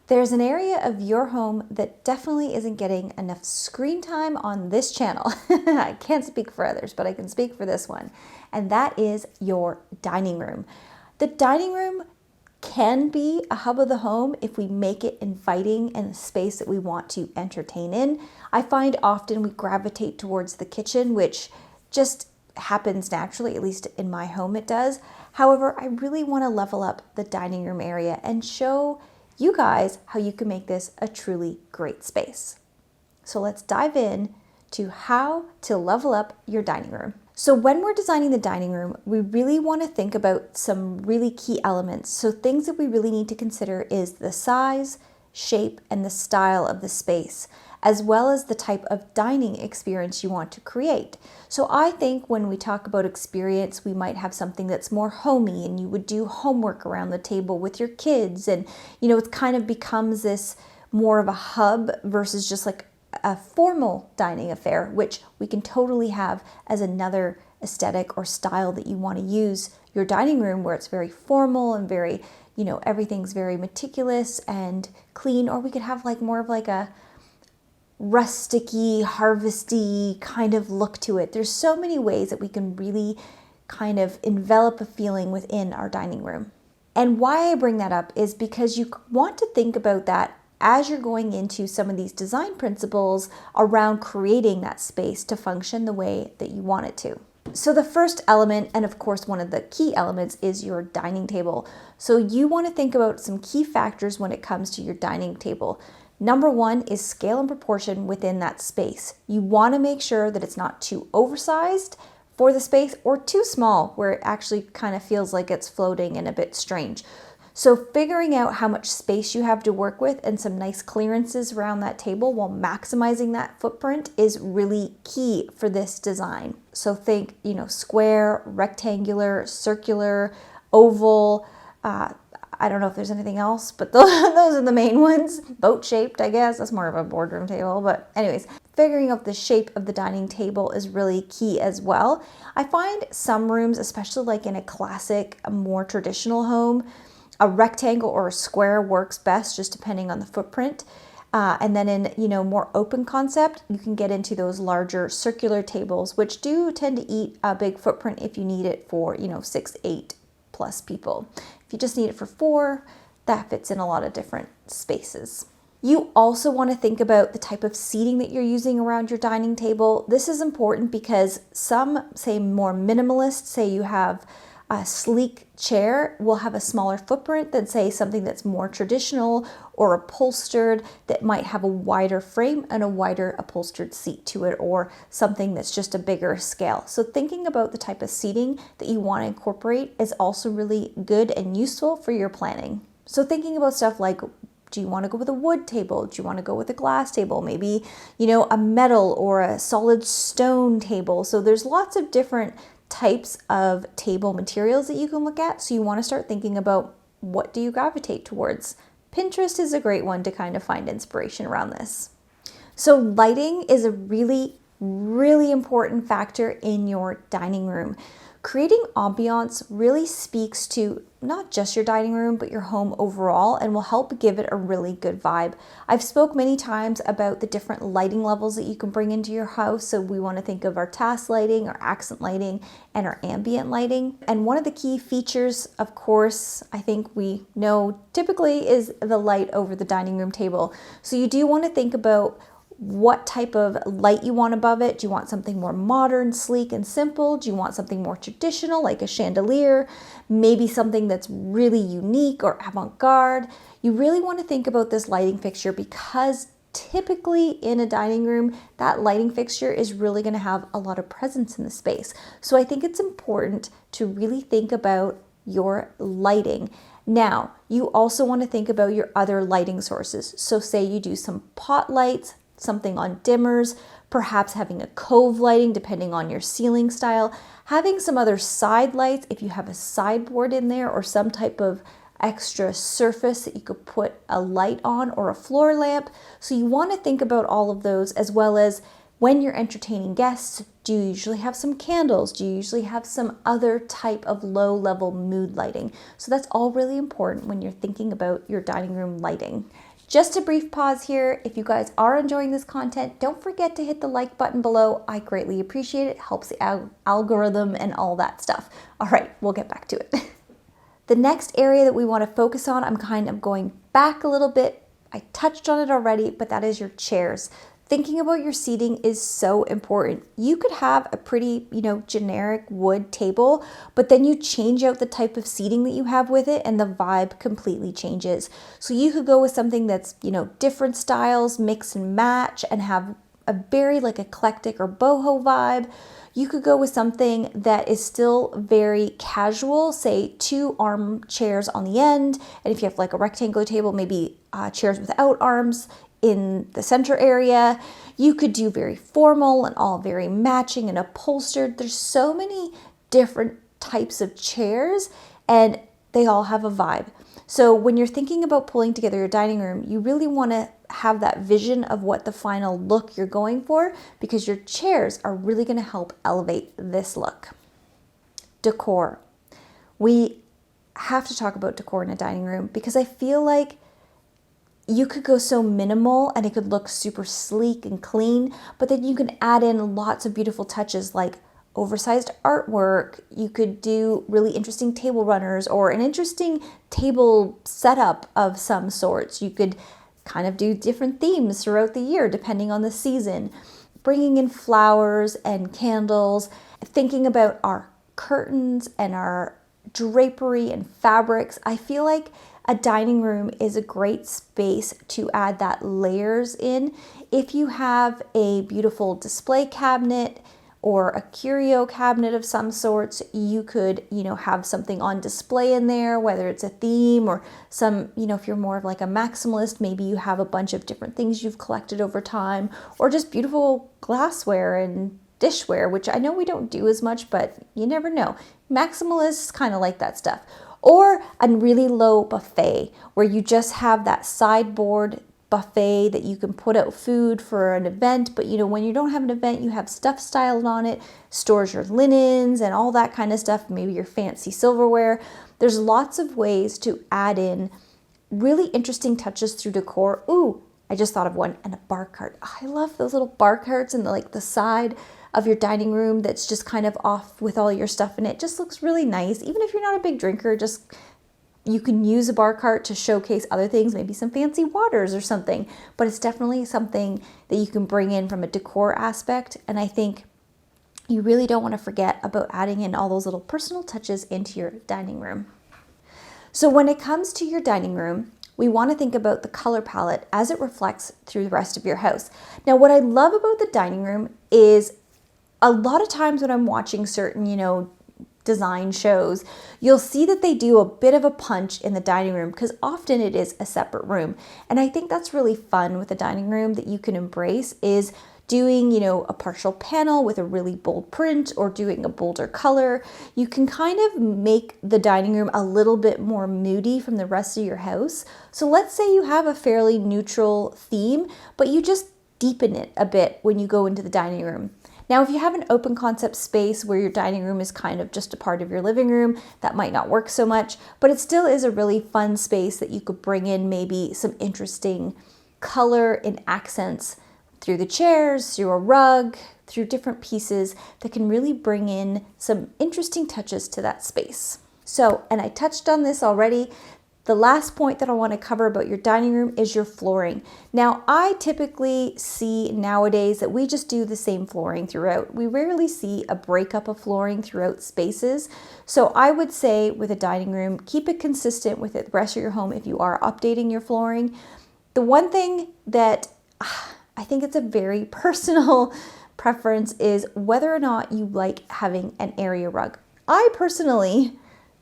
There's an area of your home that definitely isn't getting enough screen time on this channel. I can't speak for others, but I can speak for this one. And that is your dining room. The dining room can be a hub of the home if we make it inviting and a space that we want to entertain in. I find often we gravitate towards the kitchen, which just happens naturally, at least in my home it does. However, I really want to level up the dining room area and show you guys how you can make this a truly great space. So let's dive in to how to level up your dining room. So when we're designing the dining room, we really want to think about some really key elements. So things that we really need to consider is the size, shape, and the style of the space, as well as the type of dining experience you want to create. So I think when we talk about experience, we might have something that's more homey and you would do homework around the table with your kids. And, it kind of becomes this more of a hub versus just like a formal dining affair, which we can totally have as another aesthetic or style that you want to use your dining room, where it's very formal and very, everything's very meticulous and clean. Or we could have like more of like a rusticy, harvesty kind of look to it. There's so many ways that we can really kind of envelop a feeling within our dining room. And why I bring that up is because you want to think about that as you're going into some of these design principles around creating that space to function the way that you want it to. So the first element, and of course one of the key elements, is your dining table. So you want to think about some key factors when it comes to your dining table. Number one is scale and proportion within that space. You want to make sure that it's not too oversized for the space or too small where it actually kind of feels like it's floating and a bit strange. So figuring out how much space you have to work with and some nice clearances around that table while maximizing that footprint is really key for this design. So think, square, rectangular, circular, oval, I don't know if there's anything else, but those are the main ones. Boat-shaped, I guess. That's more of a boardroom table. But anyways, figuring out the shape of the dining table is really key as well. I find some rooms, especially like in a classic, a more traditional home, a rectangle or a square works best, just depending on the footprint. And then in, more open concept, you can get into those larger circular tables, which do tend to eat a big footprint if you need it for, 6, 8 plus people. If you just need it for 4, that fits in a lot of different spaces. You also want to think about the type of seating that you're using around your dining table. This is important because some, say more minimalist, say you have a sleek chair, will have a smaller footprint than say something that's more traditional or upholstered that might have a wider frame and a wider upholstered seat to it, or something that's just a bigger scale. So thinking about the type of seating that you want to incorporate is also really good and useful for your planning. So thinking about stuff like, do you want to go with a wood table? Do you want to go with a glass table? Maybe, a metal or a solid stone table. So there's lots of different types of table materials that you can look at. So you want to start thinking about, what do you gravitate towards? Pinterest is a great one to kind of find inspiration around this. So lighting is a really, really important factor in your dining room. Creating ambiance really speaks to not just your dining room, but your home overall, and will help give it a really good vibe. I've spoke many times about the different lighting levels that you can bring into your house. So we want to think of our task lighting, our accent lighting, and our ambient lighting. And one of the key features, of course, I think we know typically is the light over the dining room table. So you do want to think about what type of light you want above it. Do you want something more modern, sleek, and simple? Do you want something more traditional, like a chandelier? Maybe something that's really unique or avant-garde? You really want to think about this lighting fixture, because typically in a dining room, that lighting fixture is really going to have a lot of presence in the space. So I think it's important to really think about your lighting. Now, you also want to think about your other lighting sources. So say you do some pot lights, something on dimmers, perhaps having a cove lighting depending on your ceiling style, having some other side lights if you have a sideboard in there, or some type of extra surface that you could put a light on, or a floor lamp. So you want to think about all of those, as well as When you're entertaining guests, do you usually have some candles? Do you usually have some other type of low-level mood lighting? So that's all really important when you're thinking about your dining room lighting. Just a brief pause here. If you guys are enjoying this content, don't forget to hit the like button below. I greatly appreciate it. It helps the algorithm and all that stuff. All right, we'll get back to it. The next area that we want to focus on, I'm kind of going back a little bit. I touched on it already, but that is your chairs. Thinking about your seating is so important. You could have a pretty, generic wood table, but then you change out the type of seating that you have with it and the vibe completely changes. So you could go with something that's, different styles, mix and match, and have a very eclectic or boho vibe. You could go with something that is still very casual, say 2 armchairs on the end. And if you have a rectangular table, maybe chairs without arms in the center area. You could do very formal and all very matching and upholstered. There's so many different types of chairs and they all have a vibe. So when you're thinking about pulling together your dining room, you really want to have that vision of what the final look you're going for, because your chairs are really going to help elevate this look. Decor. We have to talk about decor in a dining room because I feel like you could go so minimal and it could look super sleek and clean, but then you can add in lots of beautiful touches like oversized artwork. You could do really interesting table runners or an interesting table setup of some sorts. You could kind of do different themes throughout the year depending on the season. Bringing in flowers and candles, thinking about our curtains and our drapery and fabrics. I feel like a dining room is a great space to add that layers in. If you have a beautiful display cabinet or a curio cabinet of some sorts, you could, have something on display in there, whether it's a theme or some, if you're more of a maximalist, maybe you have a bunch of different things you've collected over time, or just beautiful glassware and dishware, which I know we don't do as much, but you never know. Maximalists kind of like that stuff. Or a really low buffet where you just have that sideboard buffet that you can put out food for an event, but when you don't have an event, you have stuff styled on it, stores your linens and all that kind of stuff, maybe your fancy silverware. There's lots of ways to add in really interesting touches through decor. Ooh, I just thought of one, and a bar cart. Oh, I love those little bar carts in the side of your dining room that's just kind of off with all your stuff in it. Just looks really nice. Even if you're not a big drinker, you can use a bar cart to showcase other things, maybe some fancy waters or something, but it's definitely something that you can bring in from a decor aspect. And I think you really don't want to forget about adding in all those little personal touches into your dining room. So when it comes to your dining room, we want to think about the color palette as it reflects through the rest of your house. Now, what I love about the dining room is a lot of times when I'm watching certain, design shows, you'll see that they do a bit of a punch in the dining room because often it is a separate room. And I think that's really fun with a dining room that you can embrace is doing, a partial panel with a really bold print or doing a bolder color. You can kind of make the dining room a little bit more moody from the rest of your house. So let's say you have a fairly neutral theme, but you just deepen it a bit when you go into the dining room. Now, if you have an open concept space where your dining room is kind of just a part of your living room, that might not work so much, but it still is a really fun space that you could bring in maybe some interesting color and accents through the chairs, through a rug, through different pieces that can really bring in some interesting touches to that space. So, and I touched on this already, the last point that I want to cover about your dining room is your flooring. Now, I typically see nowadays that we just do the same flooring throughout. We rarely see a breakup of flooring throughout spaces. So I would say with a dining room, keep it consistent with the rest of your home if you are updating your flooring. The one thing that I think it's a very personal preference is whether or not you like having an area rug. I personally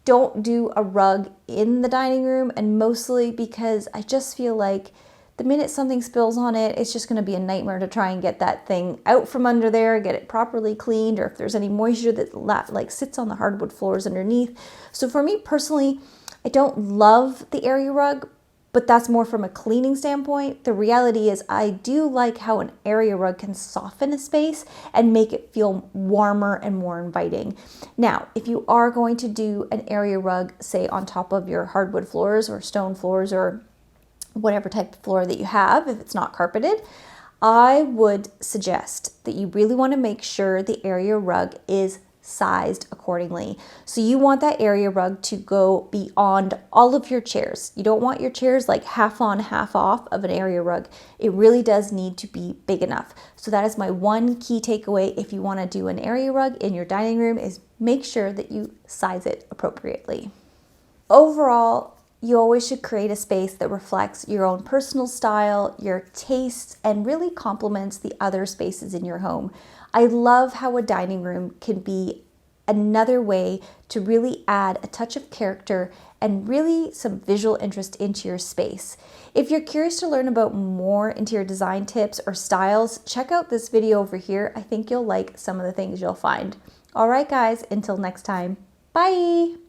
don't do a rug in the dining room, and mostly because I just feel like the minute something spills on it, it's just going to be a nightmare to try and get that thing out from under there, get it properly cleaned, or if there's any moisture that sits on the hardwood floors underneath. So for me personally, I don't love the area rug, but that's more from a cleaning standpoint. The reality is I do like how an area rug can soften a space and make it feel warmer and more inviting. Now, if you are going to do an area rug, say on top of your hardwood floors or stone floors or whatever type of floor that you have, if it's not carpeted, I would suggest that you really want to make sure the area rug is sized accordingly. So you want that area rug to go beyond all of your chairs. You don't want your chairs like half on, half off of an area rug. It really does need to be big enough. So that is my one key takeaway if you want to do an area rug in your dining room, is make sure that you size it appropriately. Overall, you always should create a space that reflects your own personal style, your tastes, and really complements the other spaces in your home. I love how a dining room can be another way to really add a touch of character and really some visual interest into your space. If you're curious to learn about more interior design tips or styles, check out this video over here. I think you'll like some of the things you'll find. All right, guys, until next time, bye.